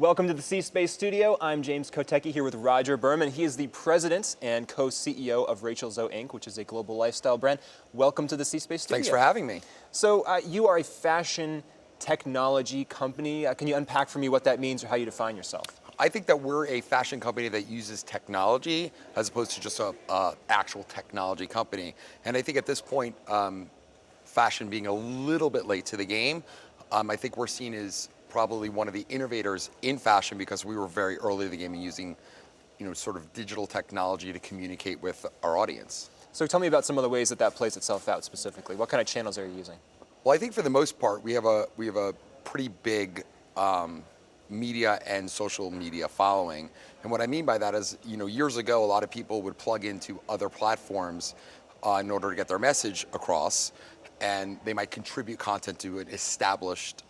Welcome to the C-Space studio. I'm James Kotecki here with Rodger Berman. He is the president and co-CEO of Rachel Zoe Inc., which is a global lifestyle brand. Welcome to the C-Space studio. Thanks for having me. So you are a fashion technology company. Can you unpack for me what that means or how you define yourself? I think that we're a fashion company that uses technology as opposed to just a actual technology company. And I think at this point, fashion being a little bit late to the game, I think we're seen as probably one of the innovators in fashion because we were very early to the game in using, sort of digital technology to communicate with our audience. So tell me about some of the ways that that plays itself out specifically. What kind of channels are you using? Well, I think for the most part, we have a pretty big media and social media following. And what I mean by that is, years ago, a lot of people would plug into other platforms in order to get their message across, and they might contribute content to an established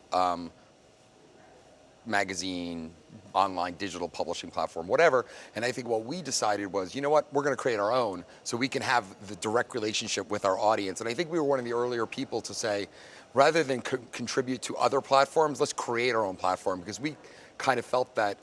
magazine, online digital publishing platform, whatever. And I think what we decided was, you know what, we're going to create our own so we can have the direct relationship with our audience. And I think we were one of the earlier people to say, rather than contribute to other platforms, let's create our own platform, because we kind of felt that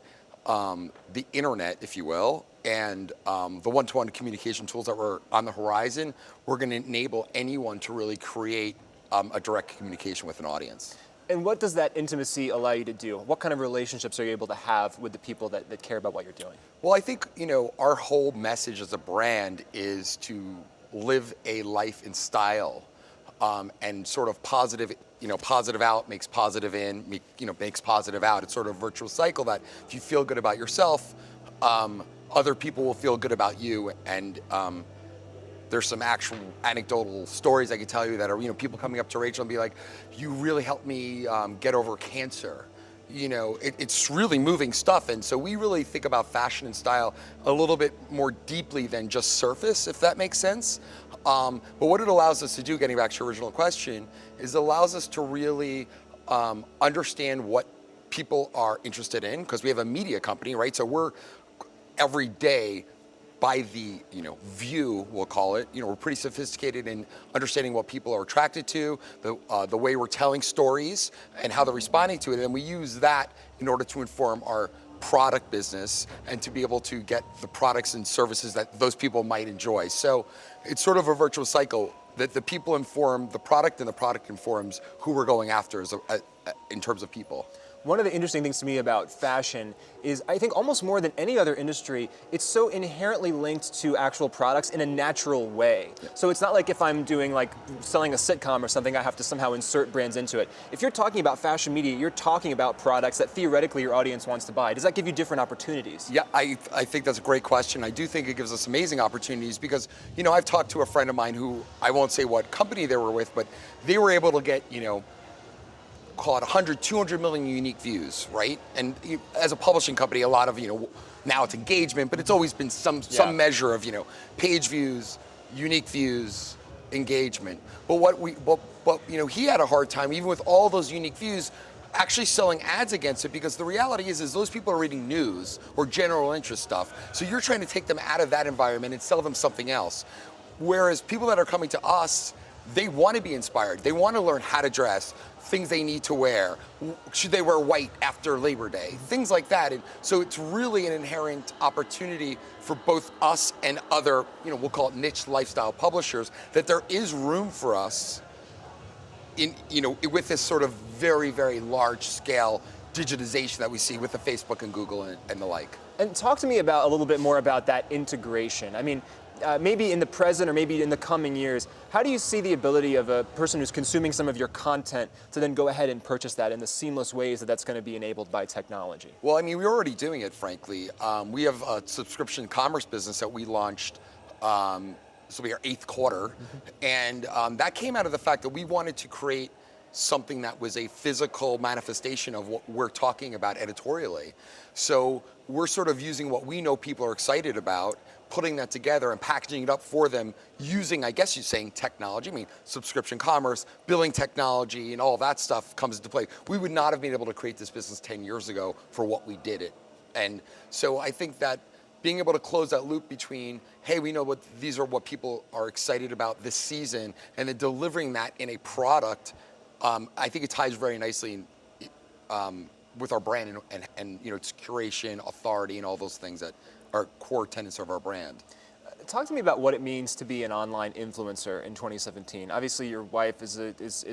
the internet, if you will, and the one-to-one communication tools that were on the horizon were going to enable anyone to really create a direct communication with an audience. And what does that intimacy allow you to do? What kind of relationships are you able to have with the people that care about what you're doing? Well, I think, our whole message as a brand is to live a life in style, and sort of positive, positive out makes positive in, makes positive out. It's sort of a virtuous cycle that if you feel good about yourself, other people will feel good about you. And there's some actual anecdotal stories I can tell you that are, people coming up to Rachel and be like, you really helped me get over cancer. It's really moving stuff. And so we really think about fashion and style a little bit more deeply than just surface, if that makes sense. But what it allows us to do, getting back to your original question, is it allows us to really understand what people are interested in, because we have a media company, right? So we're every day, by the view, we'll call it, we're pretty sophisticated in understanding what people are attracted to, the way we're telling stories and how they're responding to it, and we use that in order to inform our product business and to be able to get the products and services that those people might enjoy. So it's sort of a virtuous cycle that the people inform the product and the product informs who we're going after in terms of people. One of the interesting things to me about fashion is, I think almost more than any other industry, it's so inherently linked to actual products in a natural way. Yeah. So it's not like if I'm doing selling a sitcom or something, I have to somehow insert brands into it. If you're talking about fashion media, you're talking about products that theoretically your audience wants to buy. Does that give you different opportunities? Yeah, I think that's a great question. I do think it gives us amazing opportunities because, I've talked to a friend of mine who, I won't say what company they were with, but they were able to get, call it 100, 200 million unique views, right? And as a publishing company, a lot of, now it's engagement, but it's always been some measure of, page views, unique views, engagement. But he had a hard time, even with all those unique views, actually selling ads against it, because the reality is those people are reading news or general interest stuff. So you're trying to take them out of that environment and sell them something else. Whereas people that are coming to us, they want to be inspired. They want to learn how to dress, things they need to wear. Should they wear white after Labor Day? Things like that. And so it's really an inherent opportunity for both us and other, we'll call it niche lifestyle publishers, that there is room for us in, with this sort of very, very large scale digitization that we see with the Facebook and Google and the like. And talk to me a little bit more about that integration. I mean, maybe in the present or maybe in the coming years, how do you see the ability of a person who's consuming some of your content to then go ahead and purchase that in the seamless ways that that's going to be enabled by technology? Well, I mean, we're already doing it, frankly. We have a subscription commerce business that we launched, so we are 8th quarter, and that came out of the fact that we wanted to create something that was a physical manifestation of what we're talking about editorially. So we're sort of using what we know people are excited about, putting that together and packaging it up for them using, I guess you're saying, technology. I mean, subscription commerce, billing technology, and all that stuff comes into play. We would not have been able to create this business 10 years ago for what we did it. And so I think that being able to close that loop between, hey, we know these are what people are excited about this season, and then delivering that in a product, I think it ties very nicely with our brand and you know, it's curation, authority, and all those things that are core tenets of our brand. Talk to me about what it means to be an online influencer in 2017. Obviously, your wife is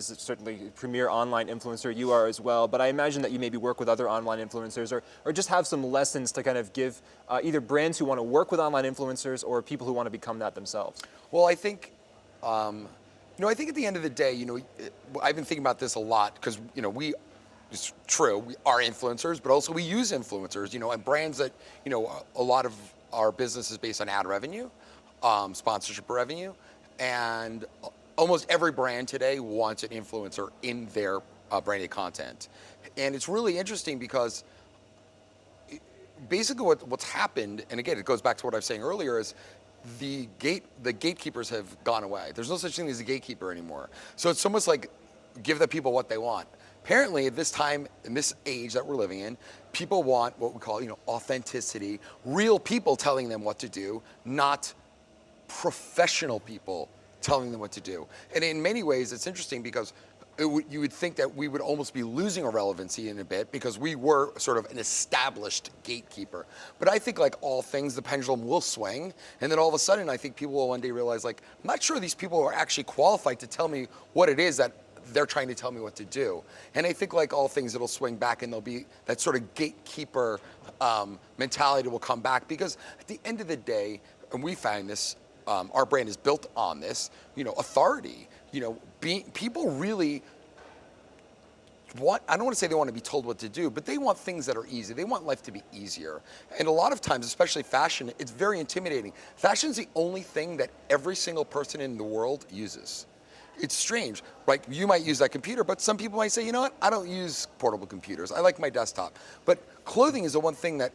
certainly a premier online influencer. You are as well. But I imagine that you maybe work with other online influencers, or just have some lessons to kind of give either brands who want to work with online influencers or people who want to become that themselves. Well, I think, you know, I think at the end of the day, you know, I've been thinking about this a lot because, you know, it's true, we are influencers, but also we use influencers, you know, and brands that, you know, a lot of our business is based on ad revenue, sponsorship revenue, and almost every brand today wants an influencer in their branded content. And it's really interesting because basically what's happened, and again, it goes back to what I was saying earlier, is the gatekeepers have gone away. There's no such thing as a gatekeeper anymore. So it's almost like give the people what they want. Apparently, at this time, in this age that we're living in, people want what we call, you know, authenticity, real people telling them what to do, not professional people telling them what to do. And in many ways, it's interesting because you would think that we would almost be losing our relevancy in a bit because we were sort of an established gatekeeper. But I think like all things, the pendulum will swing. And then all of a sudden, I think people will one day realize, like, I'm not sure these people are actually qualified to tell me what it is that they're trying to tell me what to do. And I think like all things, it'll swing back and there'll be that sort of gatekeeper mentality will come back because at the end of the day, and we find this, our brand is built on this, you know, authority, you know, people really want, I don't want to say they want to be told what to do, but they want things that are easy. They want life to be easier. And a lot of times, especially fashion, it's very intimidating. Fashion is the only thing that every single person in the world uses. It's strange. Like, you might use that computer, but some people might say, you know what, I don't use portable computers. I like my desktop. But clothing is the one thing that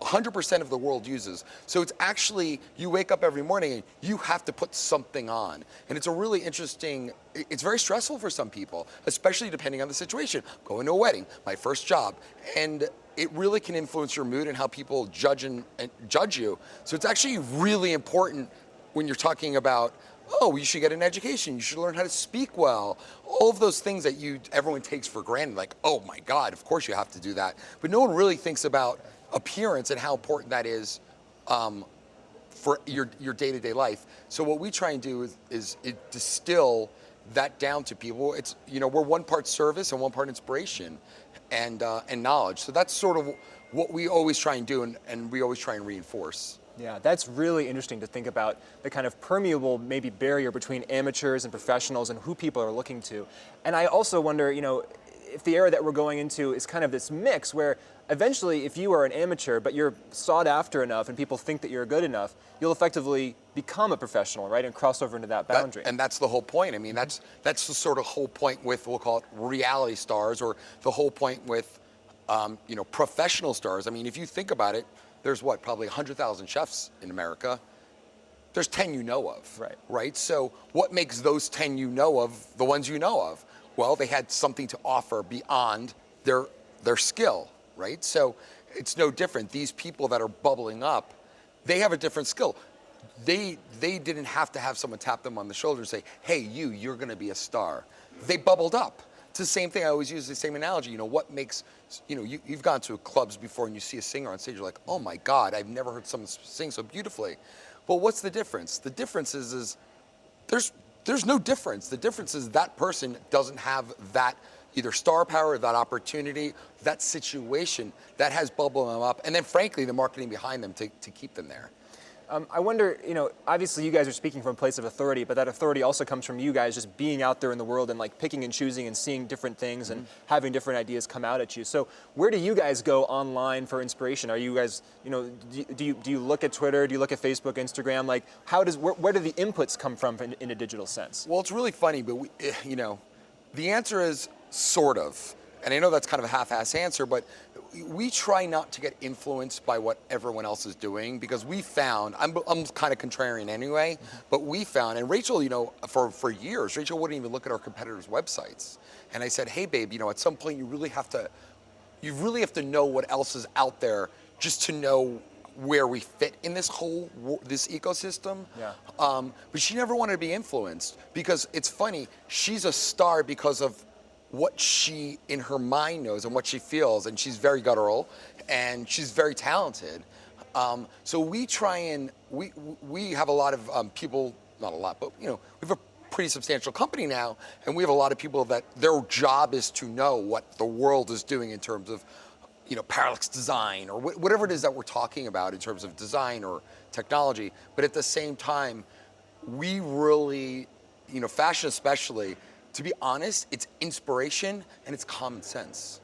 100% of the world uses. So it's actually, you wake up every morning and you have to put something on. And it's a really interesting, it's very stressful for some people, especially depending on the situation. Going to a wedding, my first job. And it really can influence your mood and how people judge you. So it's actually really important when you're talking about, oh, you should get an education, you should learn how to speak well. All of those things that everyone takes for granted, like, oh my God, of course you have to do that. But no one really thinks about appearance and how important that is for your day-to-day life. So what we try and do is distill that down to people. It's, you know, we're one part service and one part inspiration and knowledge. So that's sort of what we always try and do and we always try and reinforce. Yeah, that's really interesting to think about the kind of permeable maybe barrier between amateurs and professionals and who people are looking to. And I also wonder, you know, if the era that we're going into is kind of this mix where eventually if you are an amateur but you're sought after enough and people think that you're good enough, you'll effectively become a professional, right, and cross over into that boundary. And that's the whole point. I mean, that's the sort of whole point with, we'll call it reality stars, or the whole point with, you know, professional stars. I mean, if you think about it, there's what, probably 100,000 chefs in America. There's 10 you know of, right? So what makes those 10 you know of the ones you know of? Well, they had something to offer beyond their skill, right? So it's no different. These people that are bubbling up, they have a different skill. They didn't have to have someone tap them on the shoulder and say, hey, you're gonna be a star. They bubbled up. It's the same thing. I always use the same analogy. You know, what makes, you know, you've gone to clubs before and you see a singer on stage, you're like, oh my God, I've never heard someone sing so beautifully. Well, what's the difference? The difference is there's no difference. The difference is that person doesn't have that either star power, that opportunity, that situation that has bubbled them up, and then frankly, the marketing behind them to keep them there. I wonder, you know, obviously you guys are speaking from a place of authority, but that authority also comes from you guys just being out there in the world and like picking and choosing and seeing different things and having different ideas come out at you. So where do you guys go online for inspiration? Are you guys, you know, do you look at Twitter? Do you look at Facebook, Instagram? Like, where do the inputs come from in a digital sense? Well, it's really funny, but you know, the answer is sort of. And I know that's kind of a half-ass answer, but we try not to get influenced by what everyone else is doing because we found, I'm kind of contrarian anyway, but we found, and Rachel, you know, for years, Rachel wouldn't even look at our competitors' websites. And I said, hey babe, you know, at some point you really have to know what else is out there just to know where we fit in this whole, this ecosystem. Yeah. But she never wanted to be influenced because it's funny, she's a star because of what she in her mind knows and what she feels, and she's very guttural, and she's very talented. So we try and we have a lot of people, not a lot, but we have a pretty substantial company now, and we have a lot of people that their job is to know what the world is doing in terms of parallax design or whatever it is that we're talking about in terms of design or technology. But at the same time, we really, fashion especially, to be honest, it's inspiration and it's common sense.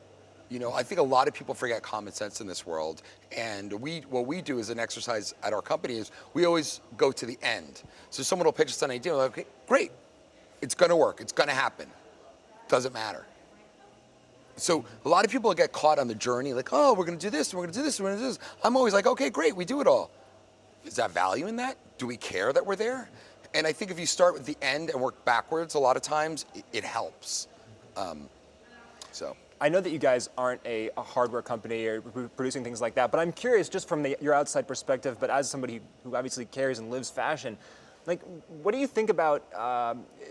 I think a lot of people forget common sense in this world. And what we do as an exercise at our company is we always go to the end. So someone will pitch us an idea, like, okay, great, it's gonna work, it's gonna happen. Doesn't matter. So a lot of people get caught on the journey, like, oh, we're gonna do this, we're gonna do this, we're gonna do this. I'm always like, okay, great, we do it all. Is that value in that? Do we care that we're there? And I think if you start with the end and work backwards, a lot of times it helps. So. I know that you guys aren't a hardware company or producing things like that, but I'm curious, just from your outside perspective, but as somebody who obviously carries and lives fashion, like, what do you think about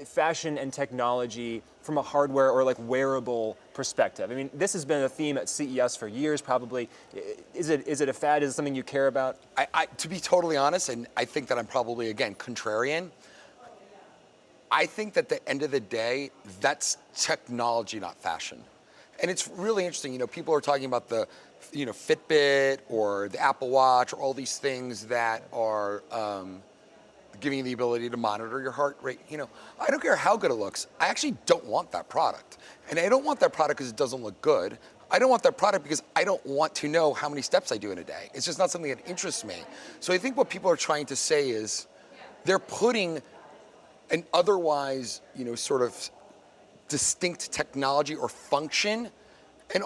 fashion and technology from a hardware or like wearable perspective? I mean, this has been a theme at CES for years, probably. Is it a fad? Is it something you care about? To be totally honest, and I think that I'm probably, again, contrarian, I think that at the end of the day, that's technology, not fashion. And it's really interesting, people are talking about the, Fitbit or the Apple Watch or all these things that are giving you the ability to monitor your heart rate. I don't care how good it looks. I actually don't want that product. And I don't want that product because it doesn't look good. I don't want that product because I don't want to know how many steps I do in a day. It's just not something that interests me. So I think what people are trying to say is they're putting an otherwise, sort of distinct technology or function, and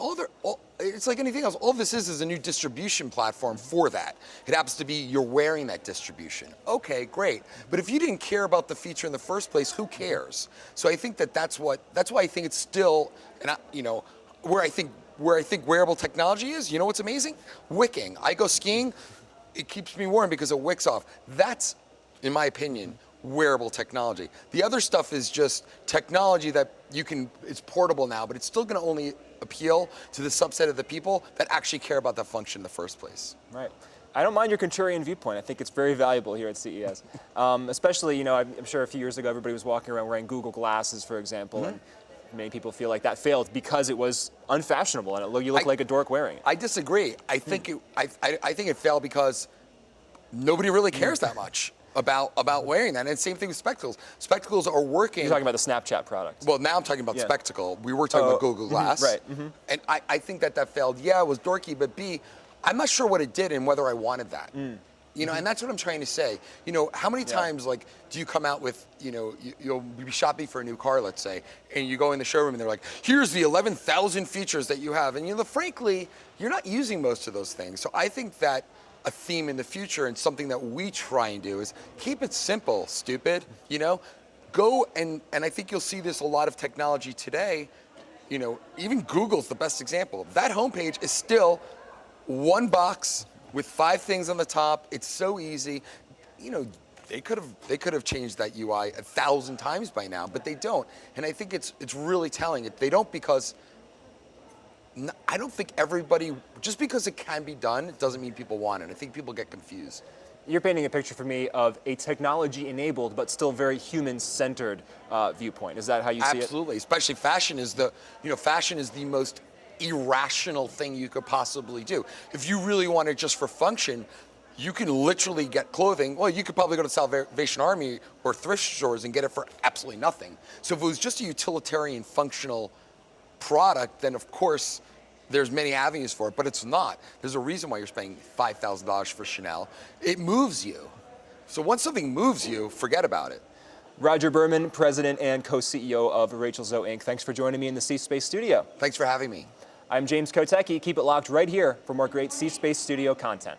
it's like anything else. All this is a new distribution platform for that. It happens to be you're wearing that distribution. Okay, great. But if you didn't care about the feature in the first place, who cares? So I think that's why I think it's still, where I think wearable technology is. You know what's amazing? Wicking. I go skiing. It keeps me warm because it wicks off. That's, in my opinion, wearable technology. The other stuff is just technology that it's portable now, but it's still going to only appeal to the subset of the people that actually care about that function in the first place. Right. I don't mind your contrarian viewpoint. I think it's very valuable here at CES. Especially, I'm sure a few years ago everybody was walking around wearing Google glasses, for example, and many people feel like that failed because it was unfashionable and you look like a dork wearing it. I disagree. I think it failed because nobody really cares that much about wearing that. And same thing with spectacles. Spectacles are working. You're talking about the Snapchat product. Well, now I'm talking about Spectacle. We were talking about Google Glass. Right. And I think that failed. Yeah, it was dorky, but B, I'm not sure what it did and whether I wanted that. And that's what I'm trying to say. How many times, do you come out with, you'll be shopping for a new car, let's say, and you go in the showroom and they're like, here's the 11,000 features that you have. And, frankly, you're not using most of those things. So I think that a theme in the future and something that we try and do is keep it simple, stupid, Go and I think you'll see this a lot of technology today, even Google's the best example. That homepage is still one box with 5 things on the top. It's so easy. They could have changed that UI 1,000 times by now, but they don't. And I think it's really telling. They don't because I don't think everybody, just because it can be done, it doesn't mean people want it. I think people get confused. You're painting a picture for me of a technology-enabled but still very human-centered viewpoint. Is that how you see it? Absolutely. Especially fashion is the most irrational thing you could possibly do. If you really want it just for function, you can literally get clothing. Well, you could probably go to Salvation Army or thrift stores and get it for absolutely nothing. So if it was just a utilitarian, functional product, then of course there's many avenues for it, but it's not. There's a reason why you're spending $5,000 for Chanel. It moves you. So once something moves you, forget about it. Rodger Berman, President and co-CEO of Rachel Zoe Inc. Thanks for joining me in the C-Space studio. Thanks for having me. I'm James Kotecki. Keep it locked right here for more great C-Space studio content.